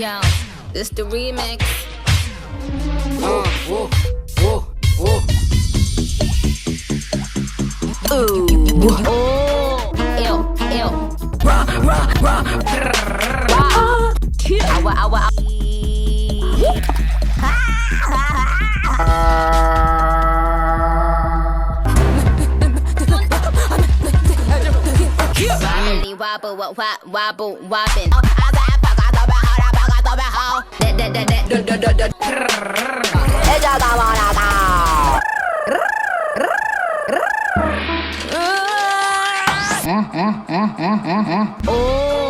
Yo, this the remix. Ooh. Oh, ew. Rah. Awa. Wobble, wobbin'. ella 뭐라다. Oh.